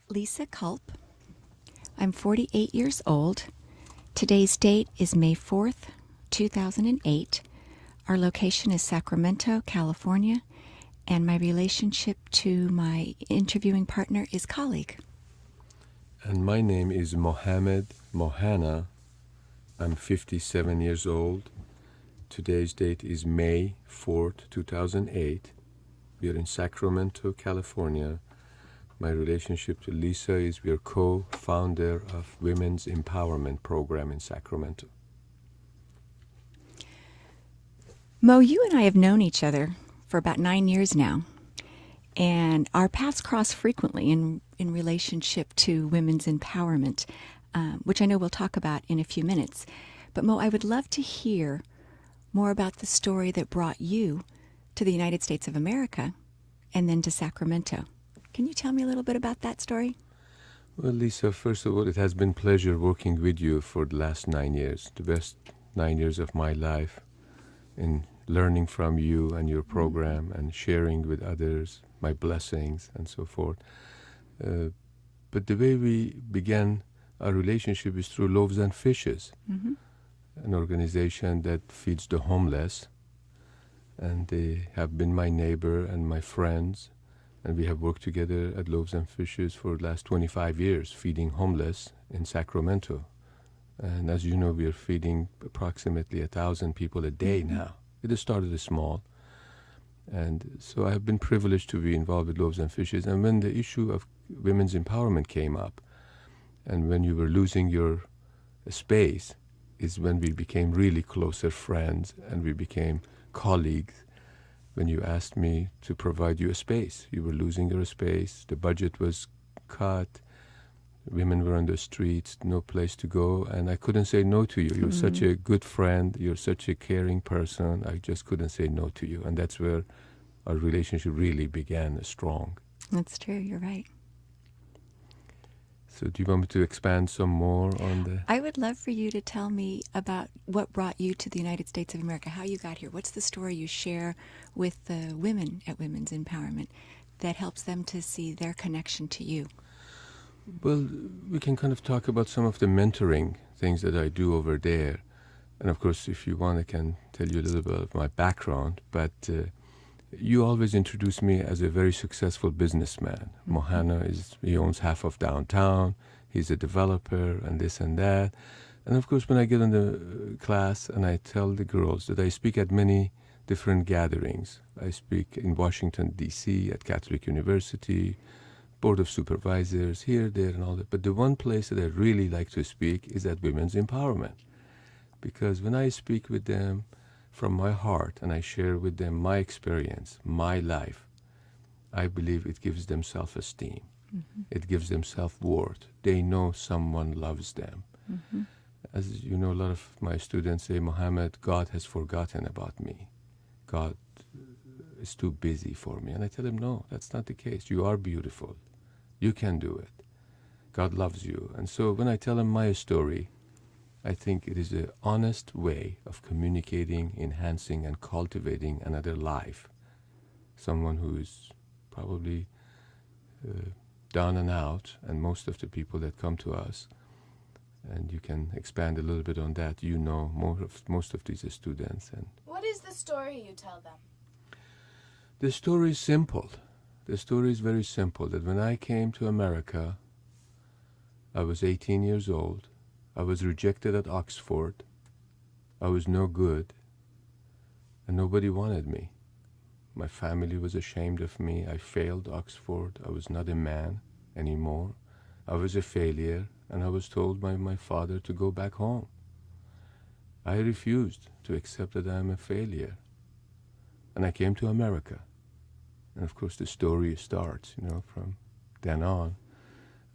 Lisa Culp. I'm 48 years old. Today's date is May 4th, 2008. Our location is Sacramento, California, and my relationship to my interviewing partner is colleague. And my name is Mohammed, Mohanna. I'm 57 years old. Today's date is May 4th, 2008. We are in Sacramento, California. My relationship to Lisa is we are co-founder of Women's Empowerment Program in Sacramento. Mo, you and I have known each other for about 9 years now, and our paths cross frequently in relationship to women's empowerment, which I know we'll talk about in a few minutes. But Mo, I would love to hear more about the story that brought you to the United States of America and then to Sacramento. Can you tell me a little bit about that story? Well, Lisa, first of all, it has been a pleasure working with you for the last 9 years, the best 9 years of my life, in learning from you and your program and sharing with others my blessings and so forth. But the way we began our relationship is through Loaves and Fishes, an organization that feeds the homeless. And they have been my neighbor and my friends. And we have worked together at Loaves and Fishes for the last 25 years, feeding homeless in Sacramento. And as you know, we are feeding approximately 1,000 people a day now. It has started small. And so I have been privileged to be involved with Loaves and Fishes. And when the issue of women's empowerment came up, and when you were losing your space, is when we became really closer friends and we became colleagues. When you asked me to provide you a space, you were losing your space, the budget was cut, women were on the streets, no place to go, and I couldn't say no to you. You're such a good friend, you're such a caring person, I just couldn't say no to you. And that's where our relationship really began strong. That's true, you're right. So do you want me to expand some more on the... I would love for you to tell me about what brought you to the United States of America, how you got here. What's the story you share with the women at Women's Empowerment that helps them to see their connection to you? Well, we can kind of talk about some of the mentoring things that I do over there. And of course, if you want, I can tell you a little bit of my background. But you always introduced me as a very successful businessman. Mohanna he owns half of downtown. He's a developer and this and that. And of course, when I get in the class and I tell the girls that I speak at many different gatherings. I speak in Washington, D.C., at Catholic University, Board of Supervisors, here, there, and all that. But the one place that I really like to speak is at Women's Empowerment. Because when I speak with them from my heart and I share with them my experience, my life, I believe it gives them self-esteem. It gives them self-worth. They know someone loves them. As you know, a lot of my students say, Mohammed, God has forgotten about me. God is too busy for me. And I tell them, no, that's not the case. You are beautiful. You can do it. God loves you. And so when I tell them my story, I think it is an honest way of communicating, enhancing, and cultivating another life. Someone who is probably down and out, and most of the people that come to us, and you can expand a little bit on that. You know most of these students. And what is the story you tell them? The story is simple. The story is very simple, that when I came to America, I was 18 years old. I was rejected at Oxford. I was no good, and nobody wanted me. My family was ashamed of me. I failed Oxford. I was not a man anymore. I was a failure, and I was told by my father to go back home. I refused to accept that I am a failure, and I came to America. And of course, the story starts, from then on.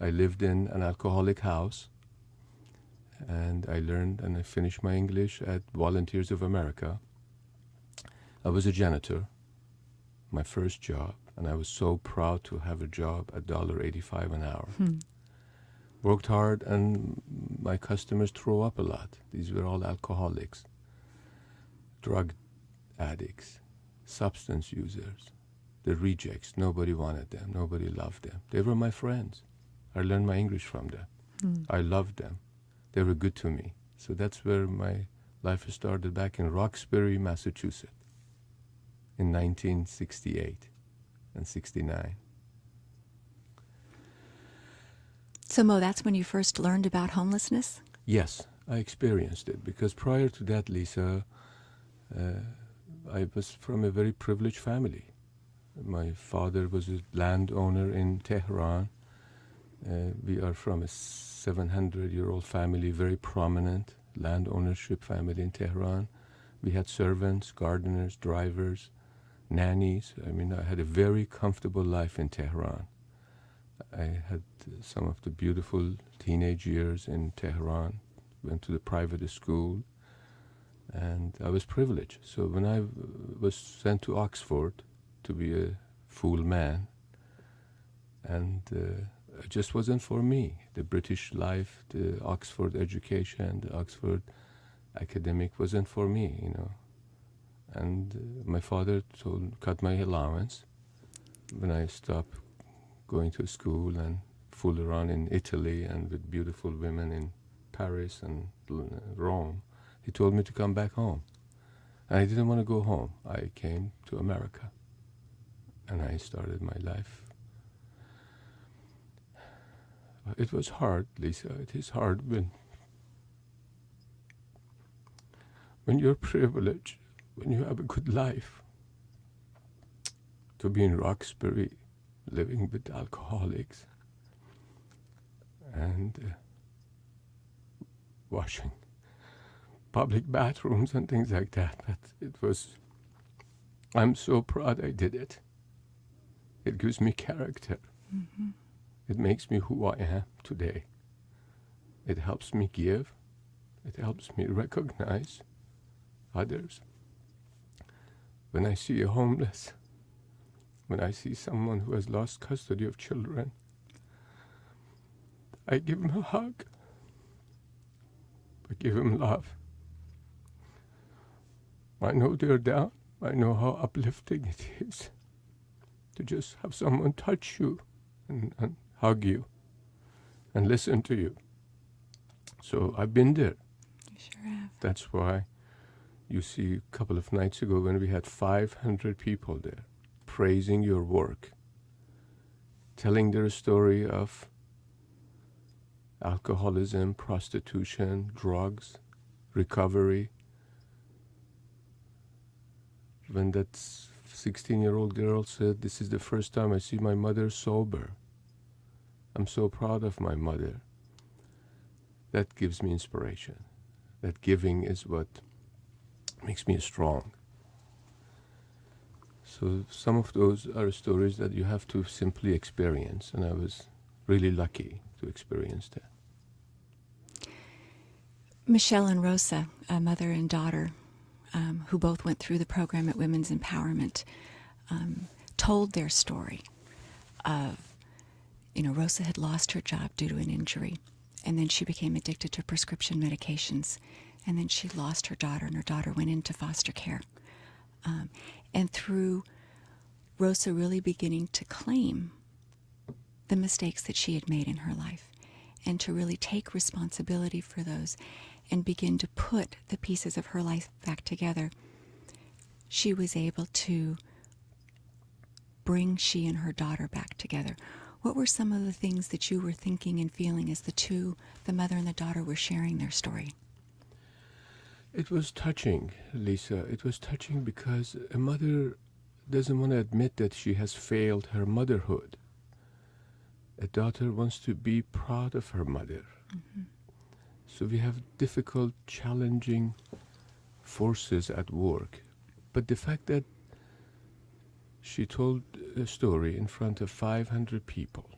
I lived in an alcoholic house. And I learned and I finished my English at Volunteers of America. I was a janitor, my first job, and I was so proud to have a job at $1.85 an hour. Worked hard, and my customers throw up a lot. These were all alcoholics, drug addicts, substance users, the rejects. Nobody wanted them. Nobody loved them. They were my friends. I learned my English from them. I loved them. They were good to me. So that's where my life started, back in Roxbury, Massachusetts, in 1968 and 69. So, Mo, that's when you first learned about homelessness? Yes, I experienced it, because prior to that, Lisa, I was from a very privileged family. My father was a landowner in Tehran. We are from a 700-year-old family, very prominent land ownership family in Tehran. We had servants, gardeners, drivers, nannies. I mean, I had a very comfortable life in Tehran. I had some of the beautiful teenage years in Tehran, went to the private school, and I was privileged. So when I was sent to Oxford to be a fool man, and it just wasn't for me. The British life, the Oxford education, the Oxford academic wasn't for me, you know. And my father cut my allowance when I stopped going to school and fool around in Italy and with beautiful women in Paris and Rome. He told me to come back home. And I didn't want to go home. I came to America and I started my life. It was hard, Lisa. It is hard when you're privileged, when you have a good life, to be in Roxbury, living with alcoholics, and washing public bathrooms and things like that. But it was, I'm so proud I did it. It gives me character. Mm-hmm. It makes me who I am today. It helps me give. It helps me recognize others. When I see a homeless, when I see someone who has lost custody of children, I give him a hug. I give him love. I know they're down. I know how uplifting it is to just have someone touch you and hug you and listen to you. So I've been there. You sure have. That's why you see a couple of nights ago when we had 500 people there praising your work, telling their story of alcoholism, prostitution, drugs, recovery. When that 16-year-old girl said, "This is the first time I see my mother sober. I'm so proud of my mother." That gives me inspiration. That giving is what makes me strong. So some of those are stories that you have to simply experience, and I was really lucky to experience that. Michelle and Rosa, a mother and daughter, who both went through the program at Women's Empowerment, told their story of, Rosa had lost her job due to an injury, and then she became addicted to prescription medications, and then she lost her daughter, and her daughter went into foster care. And through Rosa really beginning to claim the mistakes that she had made in her life, and to really take responsibility for those and begin to put the pieces of her life back together, she was able to bring she and her daughter back together. What were some of the things that you were thinking and feeling as the mother and the daughter, were sharing their story? It was touching, Lisa. It was touching because a mother doesn't want to admit that she has failed her motherhood. A daughter wants to be proud of her mother. Mm-hmm. So we have difficult, challenging forces at work. But the fact that she told a story in front of 500 people.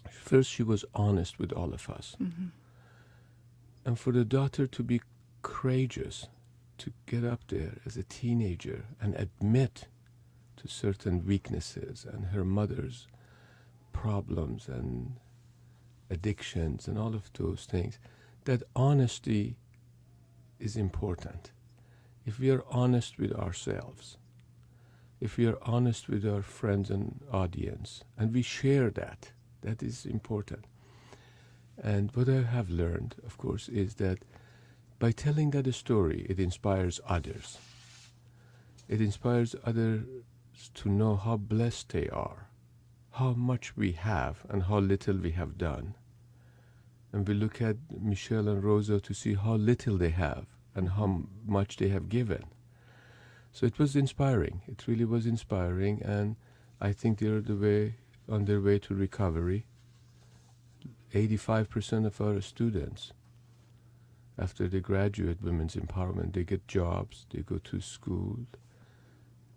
First, she was honest with all of us. Mm-hmm. And for the daughter to be courageous, to get up there as a teenager and admit to certain weaknesses and her mother's problems and addictions and all of those things, that honesty is important. If we are honest with ourselves, if we are honest with our friends and audience, and we share that, That is important. And what I have learned, of course, is that by telling that story, it inspires others. It inspires others to know how blessed they are, how much we have and how little we have done. And we look at Michelle and Rosa to see how little they have and how much they have given. So it was inspiring. It really was inspiring, and I think they're on their way to recovery. 85% of our students, after they graduate women's empowerment, they get jobs, they go to school,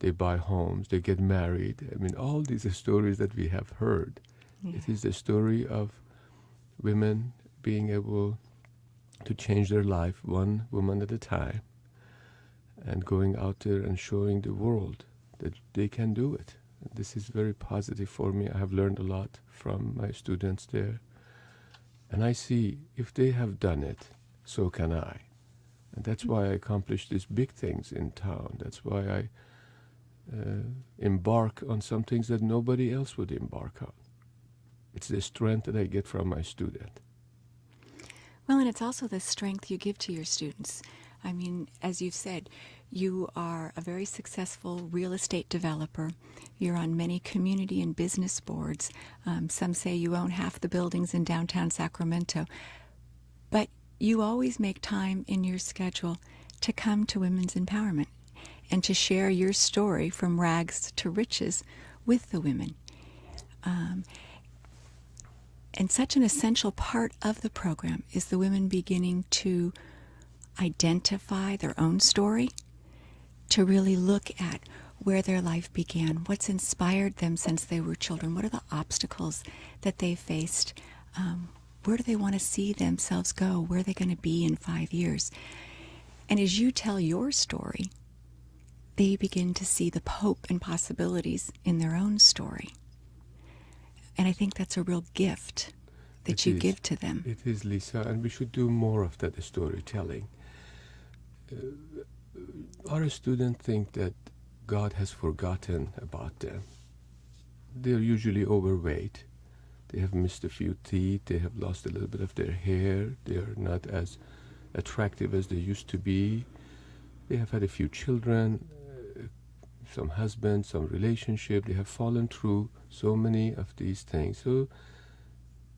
they buy homes, they get married. I mean, all these are stories that we have heard. Yeah. It is the story of women being able to change their life one woman at a time and going out there and showing the world that they can do it. This is very positive for me. I have learned a lot from my students there. And I see if they have done it, so can I. And that's why I accomplish these big things in town. That's why I embark on some things that nobody else would embark on. It's the strength that I get from my student. Well, and it's also the strength you give to your students. I mean, as you've said, you are a very successful real estate developer. You're on many community and business boards. Some say you own half the buildings in downtown Sacramento. But you always make time in your schedule to come to Women's Empowerment and to share your story from rags to riches with the women. And such an essential part of the program is the women beginning to identify their own story, to really look at where their life began, what's inspired them since they were children, what are the obstacles that they faced, where do they want to see themselves go, where are they going to be in 5 years. And as you tell your story, they begin to see the hope and possibilities in their own story. And I think that's a real gift that you give to them. It is, Lisa, and we should do more of that storytelling. Our students think that God has forgotten about them. They're usually overweight. They have missed a few teeth. They have lost a little bit of their hair. They're not as attractive as they used to be. They have had a few children, some husband, some relationship. They have fallen through so many of these things. So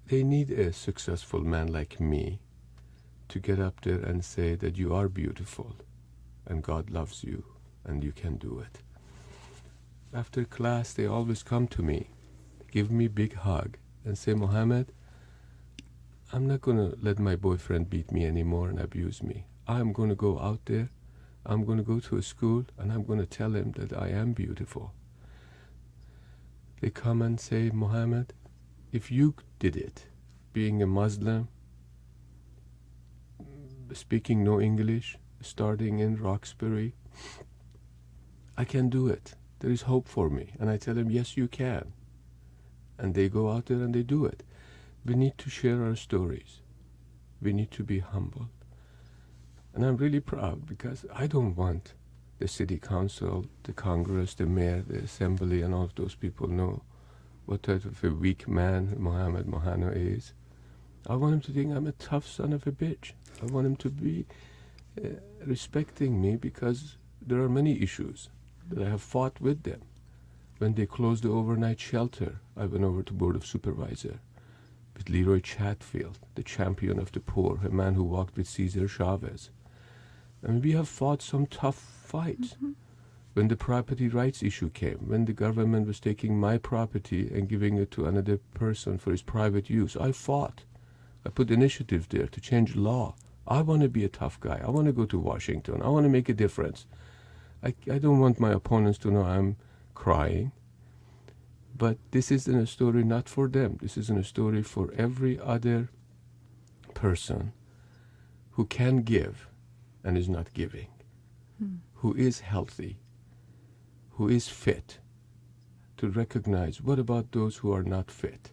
they need a successful man like me to get up there and say that you are beautiful and God loves you and you can do it. After class, they always come to me, give me a big hug and say, Mohammed, I'm not going to let my boyfriend beat me anymore and abuse me. I'm going to go out there, I'm going to go to a school and I'm going to tell him that I am beautiful. They come and say, Mohammed, if you did it, being a Muslim, speaking no English, starting in Roxbury, I can do it. There is hope for me. And I tell them, yes, you can. And they go out there and they do it. We need to share our stories. We need to be humble. And I'm really proud because I don't want the city council, the Congress, the mayor, the assembly, and all of those people know what type of a weak man Mohammed Mohanna is. I want him to think I'm a tough son of a bitch. I want him to be respecting me because there are many issues that I have fought with them. When they closed the overnight shelter, I went over to Board of Supervisor with Leroy Chatfield, the champion of the poor, a man who walked with Cesar Chavez. And we have fought some tough fights. Mm-hmm. When the property rights issue came, when the government was taking my property and giving it to another person for his private use, I fought. I put initiative there to change law. I want to be a tough guy. I want to go to Washington. I want to make a difference. I don't want my opponents to know I'm crying. But this isn't a story not for them. This isn't a story for every other person who can give and is not giving, who is healthy, who is fit, to recognize what about those who are not fit?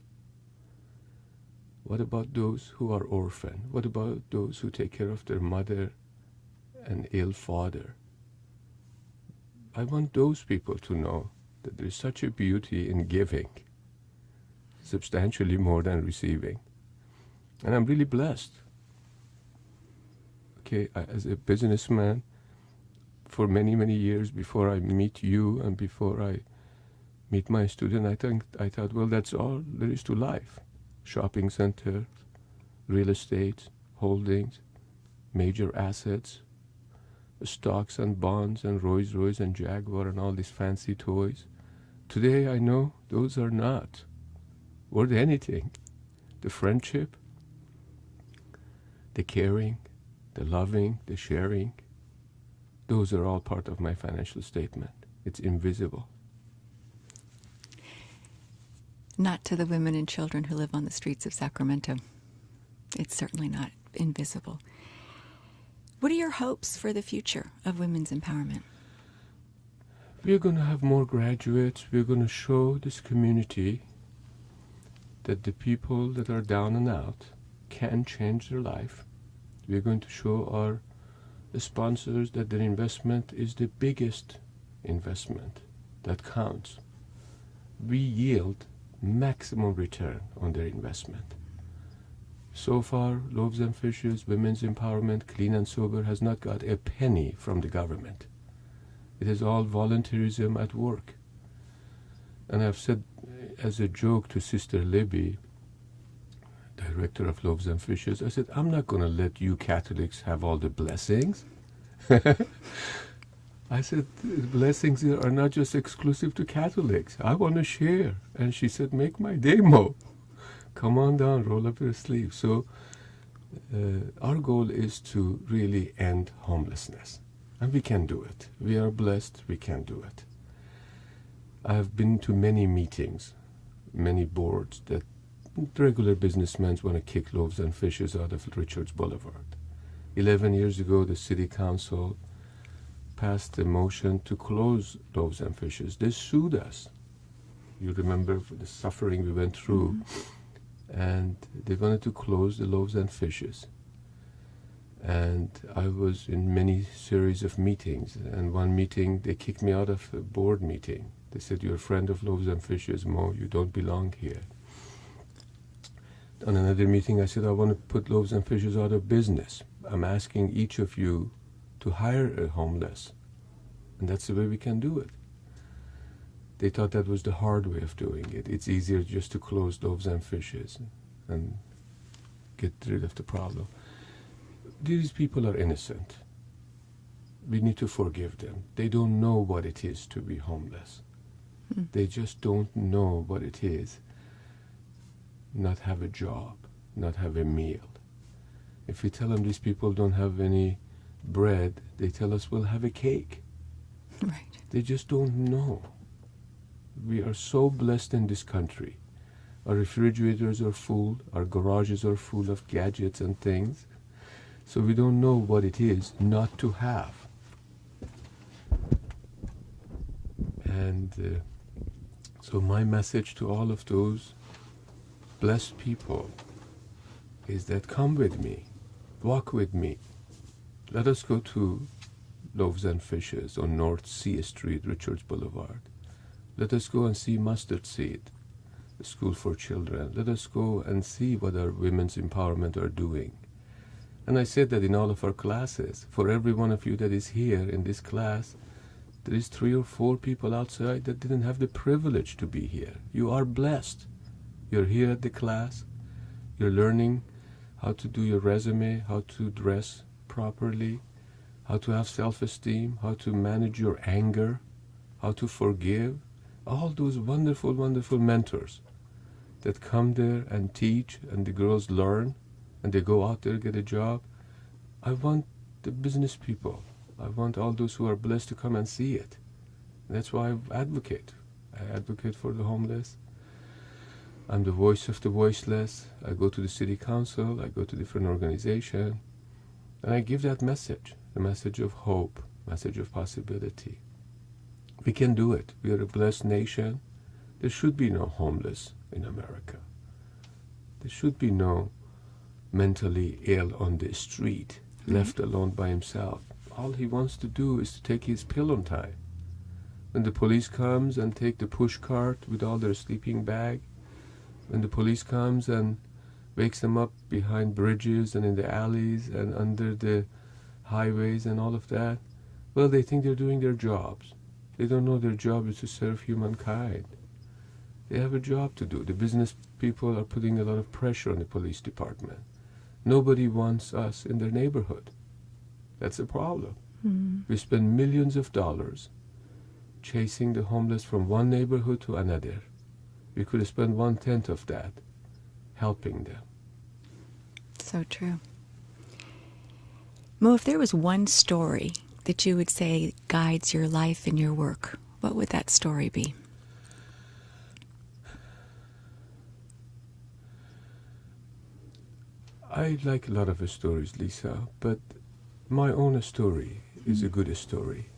What about those who are orphaned? What about those who take care of their mother and ill father? I want those people to know that there is such a beauty in giving substantially more than receiving. And I'm really blessed. Okay, as a businessman, for many, many years before I meet you and before I meet my student, I thought, well, that's all there is to life. Shopping centers, real estate, holdings, major assets, stocks and bonds and Rolls Royce and Jaguar and all these fancy toys. Today I know those are not worth anything. The friendship, the caring, the loving, the sharing, those are all part of my financial statement. It's invisible. Not to the women and children who live on the streets of Sacramento. It's certainly not invisible. What are your hopes for the future of women's empowerment? We're going to have more graduates. We're going to show this community that the people that are down and out can change their life. We're going to show our sponsors that their investment is the biggest investment that counts. We yield maximum return on their investment. So far, Loaves and Fishes, Women's Empowerment, Clean and Sober has not got a penny from the government. It is all volunteerism at work. And I've said as a joke to Sister Libby, director of Loaves and Fishes, I said, I'm not going to let you Catholics have all the blessings. I said, the blessings are not just exclusive to Catholics. I want to share. And she said, make my demo. Come on down, roll up your sleeves. So our goal is to really end homelessness. And we can do it. We are blessed, we can do it. I have been to many meetings, many boards that regular businessmen want to kick Loaves and Fishes out of Richards Boulevard. 11 years ago, the city council passed a motion to close Loaves and Fishes. They sued us. You remember the suffering we went through. And they wanted to close the Loaves and Fishes. And I was in many series of meetings. And one meeting, they kicked me out of a board meeting. They said, you're a friend of Loaves and Fishes, Mo, you don't belong here. On another meeting, I said, I want to put Loaves and Fishes out of business. I'm asking each of you to hire a homeless. And that's the way we can do it. They thought that was the hard way of doing it. It's easier just to close Loaves and Fishes and get rid of the problem. These people are innocent. We need to forgive them. They don't know what it is to be homeless. They just don't know what it is not have a job, not have a meal. If we tell them these people don't have any bread, they tell us we'll have a cake. Right. They just don't know. We are so blessed in this country. Our refrigerators are full, our garages are full of gadgets and things. So we don't know what it is not to have. And so my message to all of those blessed people is that come with me, walk with me. Let us go to Loaves and Fishes on North C Street, Richards Boulevard. Let us go and see Mustard Seed, the school for children. Let us go and see what our women's empowerment are doing. And I said that in all of our classes. For every one of you that is here in this class, there is 3 or 4 people outside that didn't have the privilege to be here. You are blessed. You're here at the class. You're learning how to do your resume, how to dress properly, how to have self-esteem, how to manage your anger, how to forgive. All those wonderful, wonderful mentors that come there and teach, and the girls learn, and they go out there, get a job. I want the business people. I want all those who are blessed to come and see it. That's why I advocate. I advocate for the homeless. I'm the voice of the voiceless. I go to the city council. I go to different organizations. And I give that message, the message of hope, message of possibility. We can do it. We are a blessed nation. There should be no homeless in America. There should be no mentally ill on the street, left alone by himself. All he wants to do is to take his pill on time. When the police comes and take the push cart with all their sleeping bag, When the police comes and wakes them up behind bridges and in the alleys and under the highways and all of that, well, they think they're doing their jobs. They don't know their job is to serve humankind. They have a job to do. The business people are putting a lot of pressure on the police department. Nobody wants us in their neighborhood. That's the problem. We spend millions of dollars chasing the homeless from one neighborhood to another. We could spend 1/10 of that helping them. So true. Mo, if there was one story that you would say guides your life and your work, what would that story be? I like a lot of stories, Lisa, but my own story is a good story.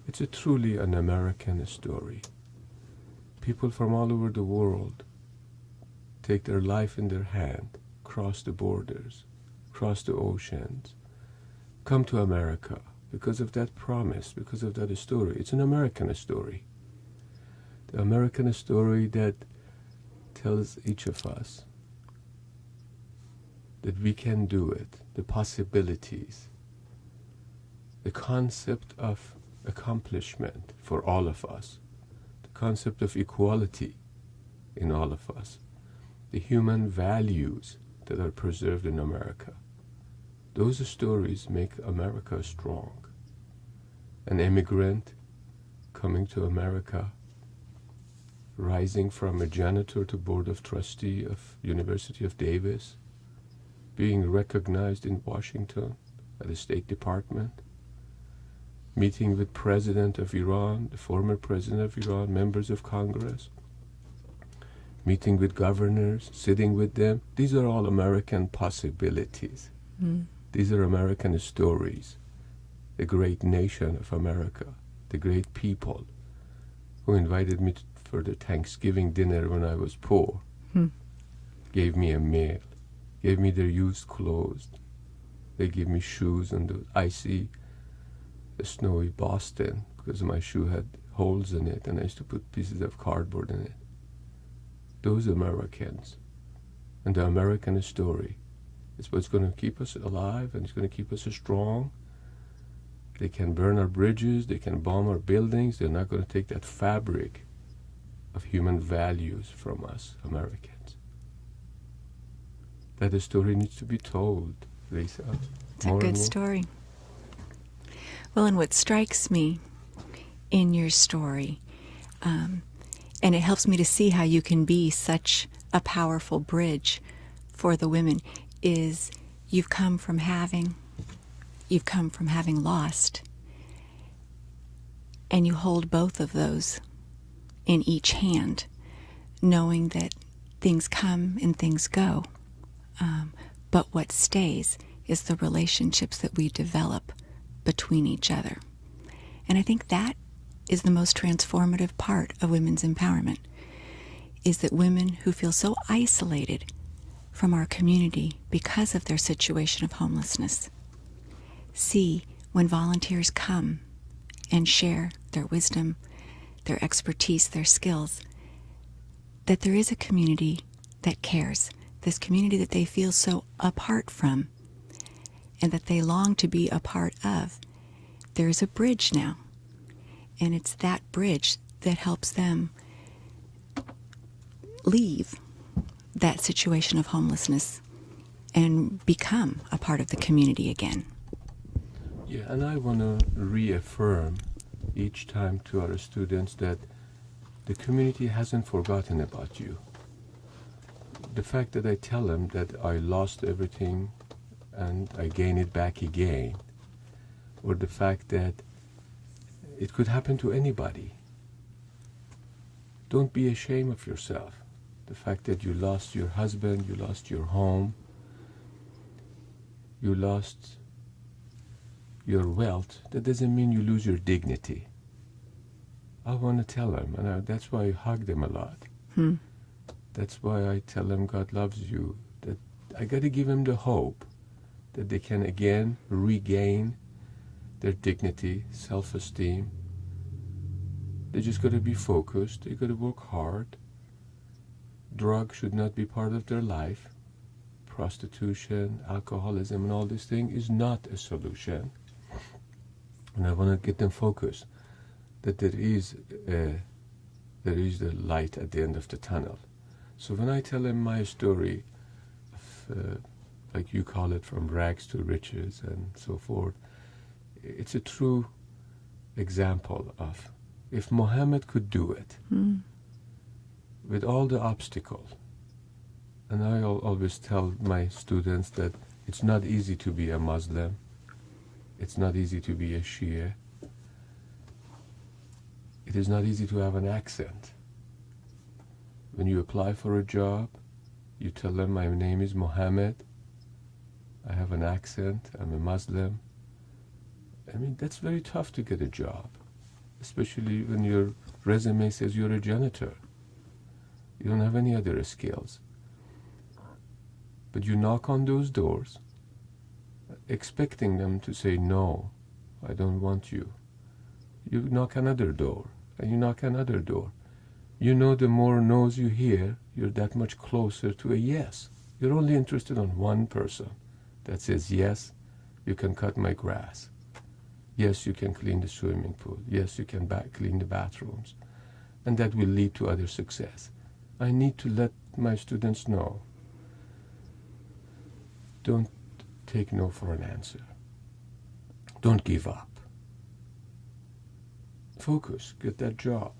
It's a truly an American story. People from all over the world take their life in their hand, cross the borders, cross the oceans, come to America because of that promise, because of that story. It's an American story. The American story that tells each of us that we can do it, the possibilities, the concept of accomplishment for all of us, the concept of equality in all of us, the human values that are preserved in America. Those stories make America strong. An immigrant coming to America, rising from a janitor to board of trustee of University of Davis, being recognized in Washington at the State Department, meeting with President of Iran, the former President of Iran, members of Congress, meeting with governors, sitting with them. These are all American possibilities. These are American stories. The great nation of America, the great people who invited me for the Thanksgiving dinner when I was poor, gave me a meal, gave me their used clothes. They gave me shoes on the icy, snowy Boston because my shoe had holes in it and I used to put pieces of cardboard in it. Those Americans and the American story is what's going to keep us alive and it's going to keep us strong. They can burn our bridges, they can bomb our buildings. They're not going to take that fabric of human values from us, Americans. That story needs to be told, Lisa. It's a good story. Well, and what strikes me in your story, and it helps me to see how you can be such a powerful bridge for the women, is you've come from having lost, and you hold both of those in each hand, knowing that things come and things go. But what stays is the relationships that we develop between each other. And I think that is the most transformative part of women's empowerment, is that women who feel so isolated from our community because of their situation of homelessness see when volunteers come and share their wisdom, their expertise, their skills, that there is a community that cares, this community that they feel so apart from and that they long to be a part of. There's a bridge now, and it's that bridge that helps them leave that situation of homelessness and become a part of the community again. Yeah, and I want to reaffirm each time to our students that the community hasn't forgotten about you. The fact that I tell them that I lost everything and I gain it back again, or the fact that it could happen to anybody. Don't be ashamed of yourself. The fact that you lost your husband, you lost your home, you lost your wealth, that doesn't mean you lose your dignity. I want to tell them, and that's why I hug them a lot. That's why I tell them God loves you, that I got to give them the hope that they can again regain their dignity, self-esteem. They just got to be focused. They got to work hard. drug should not be part of their life. Prostitution, alcoholism, and all this thing is not a solution. And I want to get them focused that there is the light at the end of the tunnel. So when I tell them my story, of, like you call it, from rags to riches and so forth, it's a true example of if Mohammed could do it with all the obstacles. And I always tell my students that it's not easy to be a Muslim. It's not easy to be a Shia. It is not easy to have an accent. When you apply for a job, you tell them my name is Mohammed. I have an accent. I'm a Muslim. I mean, that's very tough to get a job, especially when your resume says you're a janitor. You don't have any other skills. But you knock on those doors, expecting them to say, no, I don't want you. You knock another door, and you knock another door. You know the more no's you hear, you're that much closer to a yes. You're only interested in one person that says, yes, you can cut my grass. Yes, you can clean the swimming pool. Yes, you can clean the bathrooms. And that will lead to other success. I need to let my students know, don't take no for an answer. Don't give up. Focus, get that job.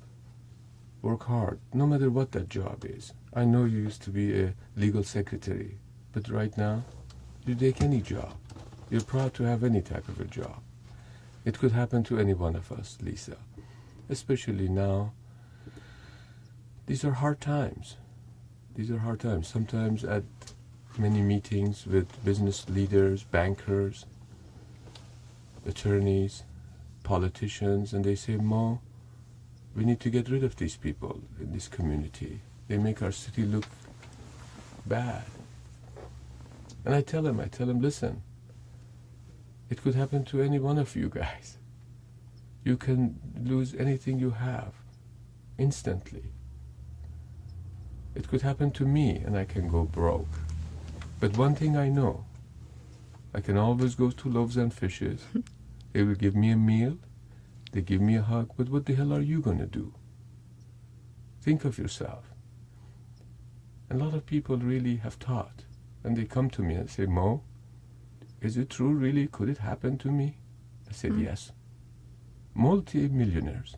Work hard, no matter what that job is. I know you used to be a legal secretary, but right now, you take any job. You're proud to have any type of a job. It could happen to any one of us, Lisa. Especially now. These are hard times. These are hard times. Sometimes at many meetings with business leaders, bankers, attorneys, politicians, and they say, Mo, we need to get rid of these people in this community. They make our city look bad. And I tell them, listen, it could happen to any one of you guys. You can lose anything you have instantly. It could happen to me and I can go broke. But one thing I know, I can always go to Loaves and Fishes. They will give me a meal. They give me a hug. But what the hell are you going to do? Think of yourself. And a lot of people really have thought. And they come to me and say, Mo, is it true really? Could it happen to me? I said, yes. Multi-millionaires.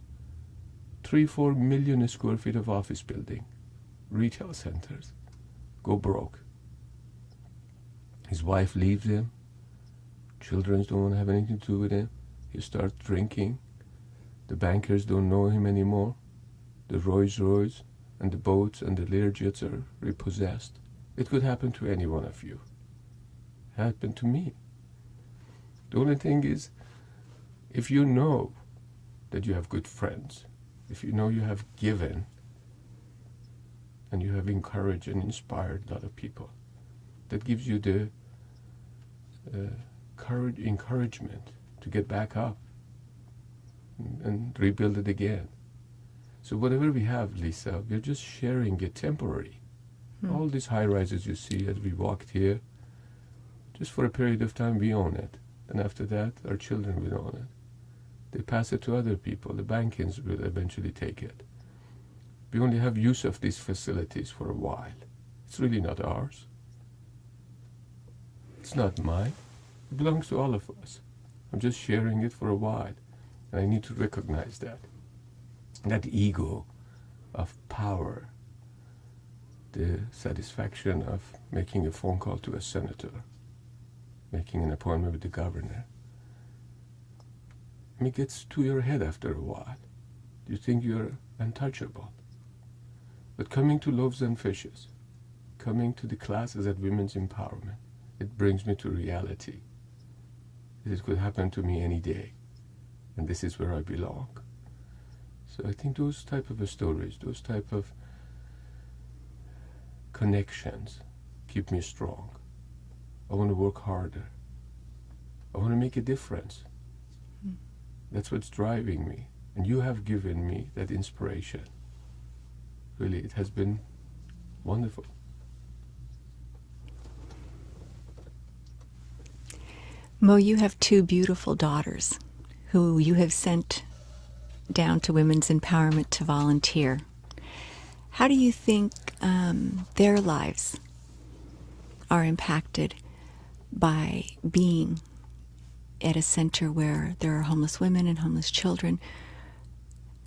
3-4 million square feet of office building. Retail centers. Go broke. His wife leaves him. Children don't want to have anything to do with him. He starts drinking. The bankers don't know him anymore. The Rolls Royce and the boats and the Learjets are repossessed. It could happen to any one of you. It happened to me. The only thing is, if you know that you have good friends, if you know you have given, and you have encouraged and inspired a lot of people, that gives you the encouragement to get back up and rebuild it again. So whatever we have, Lisa, we're just sharing it temporary. All these high-rises you see as we walked here, just for a period of time we own it. And after that, our children will own it. They pass it to other people. The bankings will eventually take it. We only have use of these facilities for a while. It's really not ours. It's not mine. It belongs to all of us. I'm just sharing it for a while. And I need to recognize that. That ego of power, the satisfaction of making a phone call to a senator, making an appointment with the governor. It gets to your head after a while. You think you're untouchable. But coming to Loaves and Fishes, coming to the classes at Women's Empowerment, it brings me to reality. It could happen to me any day, and this is where I belong. So I think those type of stories, those type of connections keep me strong. I want to work harder. I want to make a difference. That's what's driving me. And you have given me that inspiration. Really, it has been Wonderful. Mo, you have two beautiful daughters who you have sent down to Women's Empowerment to volunteer. How do you think their lives are impacted by being at a center where there are homeless women and homeless children?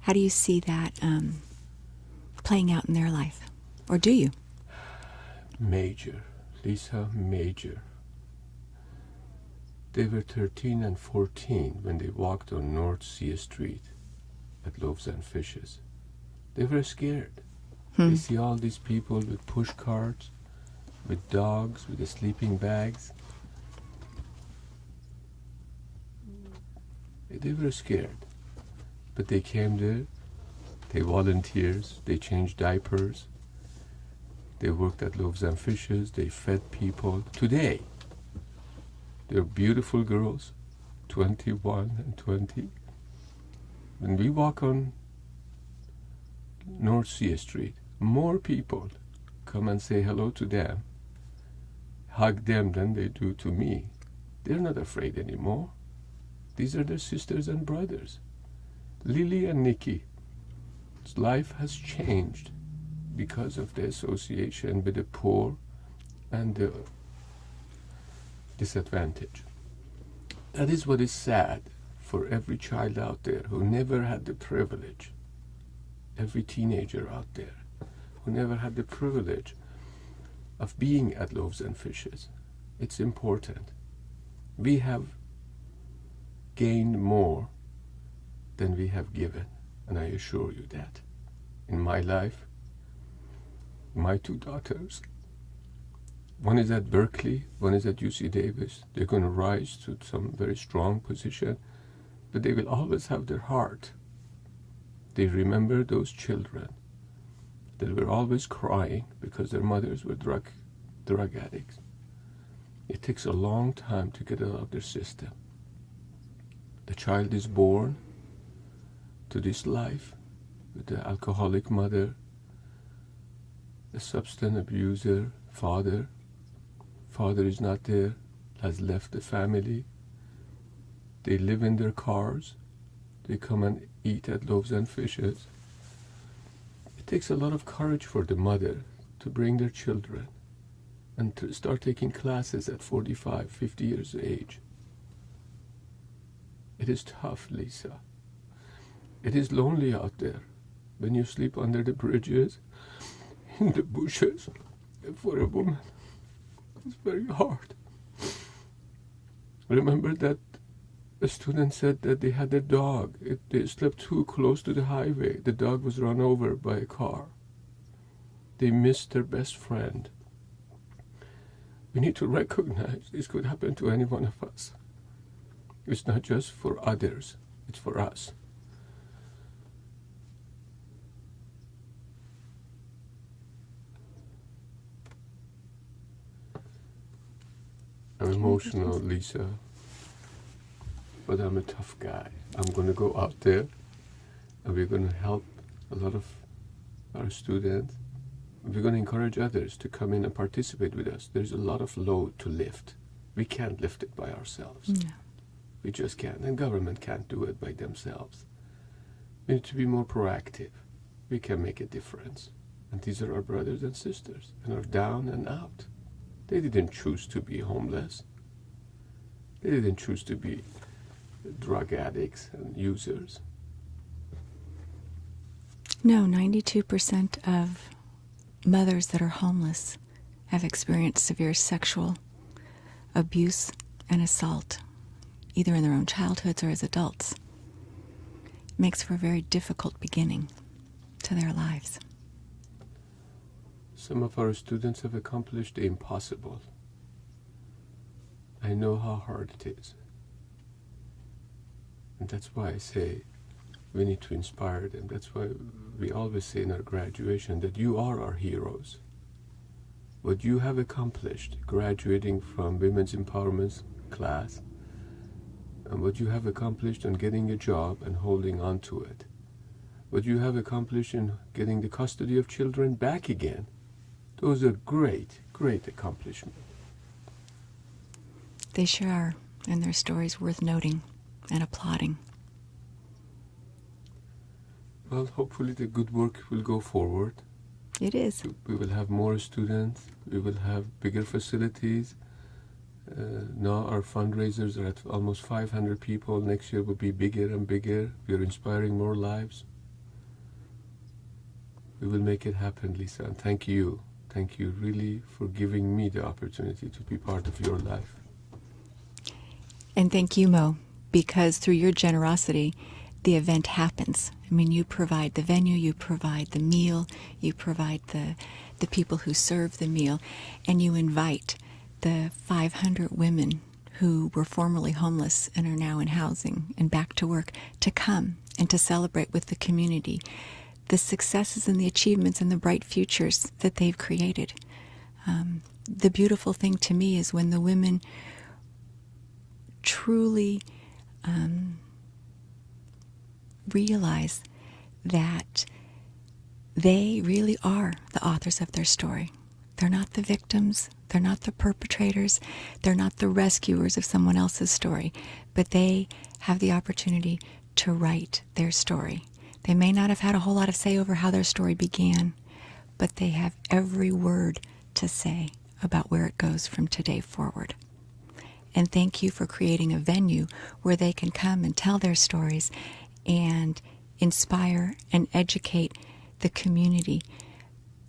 How do you see that playing out in their life? Or do you? Major. Lisa, major. They were 13 and 14 when they walked on North Sea Street at Loaves and Fishes. They were scared. They see all these people with push carts, with dogs, with the sleeping bags. They were scared. But they came there, they volunteered, they changed diapers, they worked at Loaves and Fishes, they fed people. Today, they're beautiful girls, 21 and 20. When we walk on North Sea Street, more people come and say hello to them, hug them than they do to me. They're not afraid anymore. These are their sisters and brothers. Lily and Nikki. Life has changed because of the association with the poor and the disadvantaged. That is what is sad for every child out there who never had the privilege, every teenager out there who never had the privilege of being at Loaves and Fishes. It's important. We have gained more than we have given, and I assure you that. In my life, my two daughters, one is at Berkeley, one is at UC Davis. They're going to rise to some very strong position, but they will always have their heart. They remember those children that were always crying because their mothers were drug addicts. It takes a long time to get it out of their system. The child is born to this life with the alcoholic mother, the substance abuser father. Father is not there, has left the family. They live in their cars. They come and eat at Loaves and Fishes. It takes a lot of courage for the mother to bring their children and to start taking classes at 45, 50 years of age. It is tough, Lisa. It is lonely out there when you sleep under the bridges, in the bushes. For a woman, it's very hard. Remember that a student said that they had a dog. They slept too close to the highway. The dog was run over by a car. They missed their best friend. We need to recognize this could happen to any one of us. It's not just for others, it's for us. I'm emotional, Lisa, but I'm a tough guy. I'm going to go out there and we're going to help a lot of our students. We're going to encourage others to come in and participate with us. There's a lot of load to lift. We can't lift it by ourselves. No. We just can't. And government can't do it by themselves. We need to be more proactive. We can make a difference. And these are our brothers and sisters and are down and out. They didn't choose to be homeless. They didn't choose to be drug addicts and users. No, 92% of mothers that are homeless have experienced severe sexual abuse and assault, either in their own childhoods or as adults. It makes for a very difficult beginning to their lives. Some of our students have accomplished the impossible. I know how hard it is. And that's why I say we need to inspire them. That's why we always say in our graduation that you are our heroes. What you have accomplished graduating from Women's Empowerment class, and what you have accomplished in getting a job and holding on to it, what you have accomplished in getting the custody of children back again Those are great, great accomplishments. They sure are, and their stories worth noting and applauding. Well, hopefully the good work will go forward. It is. We will have more students. We will have bigger facilities. Now our fundraisers are at almost 500 people. Next year will be bigger and bigger. We are inspiring more lives. We will make it happen, Lisa. And thank you. Thank you really for giving me the opportunity to be part of your life. And thank you, Mo, because through your generosity, the event happens. I mean, you provide the venue, you provide the meal, you provide the people who serve the meal, and you invite the 500 women who were formerly homeless and are now in housing and back to work to come and to celebrate with the community the successes and the achievements and the bright futures that they've created. The beautiful thing to me is when the women truly realize that they really are the authors of their story. They're not the victims, they're not the perpetrators, they're not the rescuers of someone else's story, but they have the opportunity to write their story. They may not have had a whole lot of say over how their story began, but they have every word to say about where it goes from today forward. And thank you for creating a venue where they can come and tell their stories and inspire and educate the community,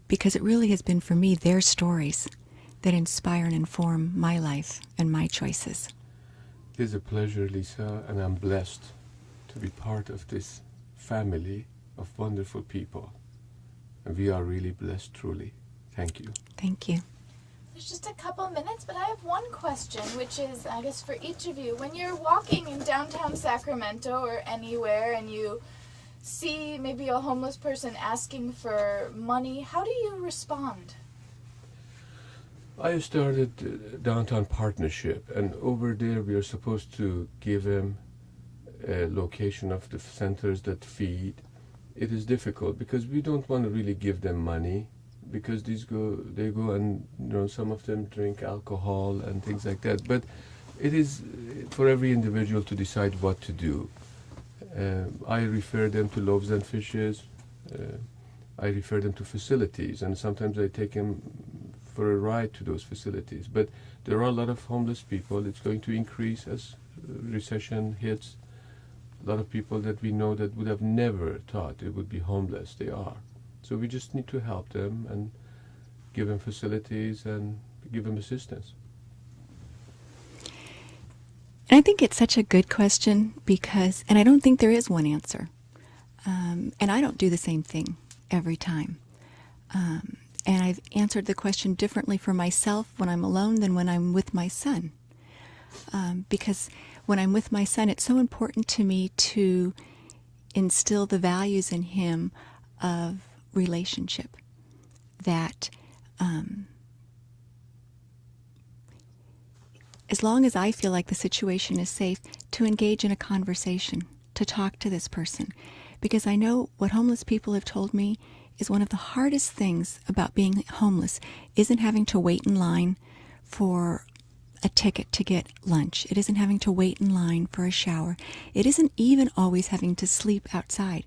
because it really has been for me their stories that inspire and inform my life and my choices. It is a pleasure, Lisa, and I'm blessed to be part of this family of wonderful people. And we are really blessed, truly. Thank you. Thank you. There's just a couple minutes, but I have one question, which is, I guess, for each of you. When you're walking in downtown Sacramento or anywhere and you see maybe a homeless person asking for money, how do you respond? I started Downtown Partnership, and over there we are supposed to give them a location of the centers that feed. It is difficult because we don't want to really give them money, because they go and some of them drink alcohol and things like that. But it is for every individual to decide what to do. I refer them to Loaves and Fishes. I refer them to facilities, and sometimes I take them for a ride to those facilities. But there are a lot of homeless people. It's going to increase as recession hits. A lot of people that we know that would have never thought they would be homeless, they are. So we just need to help them and give them facilities and give them assistance. And I think it's such a good question because, and I don't think there is one answer. And I don't do the same thing every time. And I've answered the question differently for myself when I'm alone than when I'm with my son. Because when I'm with my son, it's so important to me to instill the values in him of relationship, that as long as I feel like the situation is safe, to engage in a conversation, to talk to this person. Because I know what homeless people have told me is one of the hardest things about being homeless isn't having to wait in line for a ticket to get lunch. It isn't having to wait in line for a shower. It isn't even always having to sleep outside.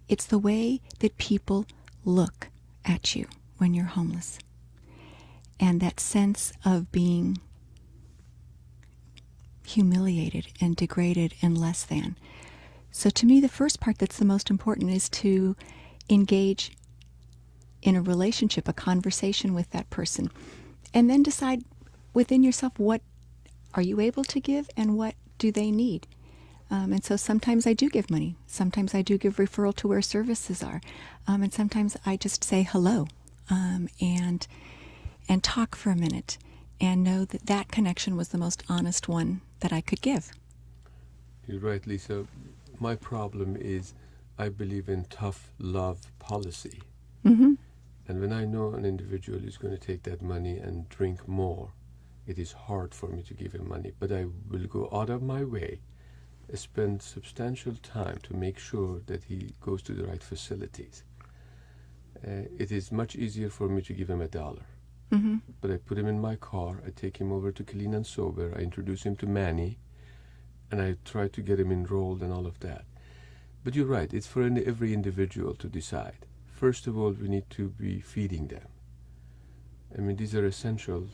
It's the way that people look at you when you're homeless. And that sense of being humiliated and degraded and less than. So to me, the first part that's the most important is to engage in a relationship, a conversation with that person, and then decide within yourself, what are you able to give and what do they need? And so sometimes I do give money. Sometimes I do give referral to where services are. And sometimes I just say hello and talk for a minute and know that that connection was the most honest one that I could give. You're right, Lisa. My problem is I believe in tough love policy. Mm-hmm. And when I know an individual is going to take that money and drink more, it is hard for me to give him money. But I will go out of my way, spend substantial time to make sure that he goes to the right facilities. it is much easier for me to give him $1. Mm-hmm. But I put him in my car, I take him over to Clean and Sober, I introduce him to Manny, and I try to get him enrolled and all of that. But you're right, it's for every individual to decide. First of all, we need to be feeding them. I mean, these are essential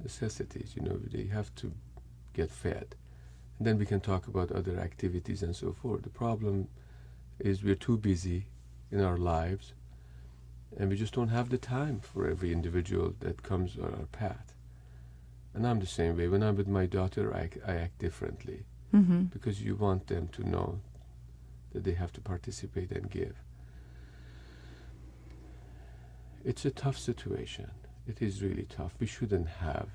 necessities, they have to get fed. And then we can talk about other activities and so forth. The problem is we're too busy in our lives, and we just don't have the time for every individual that comes on our path. And I'm the same way. When I'm with my daughter, I act differently, Mm-hmm. because you want them to know that they have to participate and give. It's a tough situation. It is really tough. We shouldn't have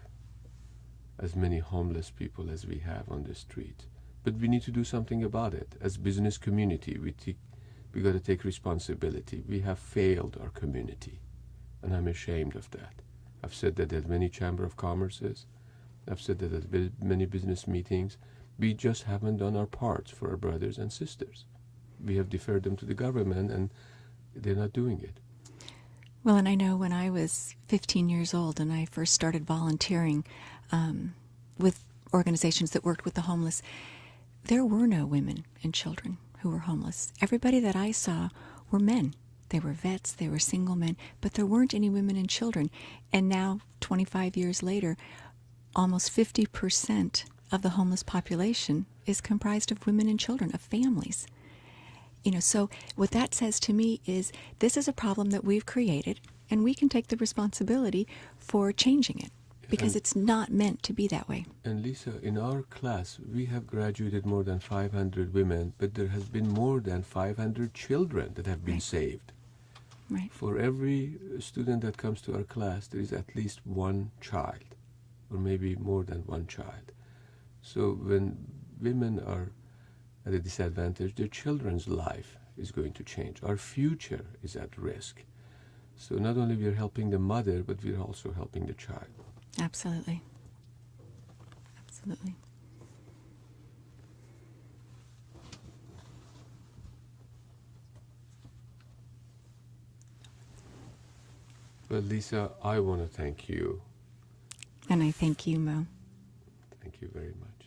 as many homeless people as we have on the street. But we need to do something about it. As business community, we got to take responsibility. We have failed our community, and I'm ashamed of that. I've said that at many Chamber of Commerces. I've said that at many business meetings. We just haven't done our parts for our brothers and sisters. We have deferred them to the government, and they're not doing it. Well, and I know when I was 15 years old and I first started volunteering with organizations that worked with the homeless, there were no women and children who were homeless. Everybody that I saw were men. They were vets, they were single men, but there weren't any women and children. And now, 25 years later, almost 50% of the homeless population is comprised of women and children, of families. So what that says to me is this is a problem that we've created, and we can take the responsibility for changing it, because it's not meant to be that way. And Lisa, in our class, we have graduated more than 500 women, but there has been more than 500 children that have been Right. saved. Right. For every student that comes to our class, there is at least one child, or maybe more than one child. So when women are at a disadvantage, their children's life is going to change. Our future is at risk. So not only we are helping the mother, but we are also helping the child. Absolutely. Absolutely. Well, Lisa, I want to thank you. And I thank you, Mo. Thank you very much.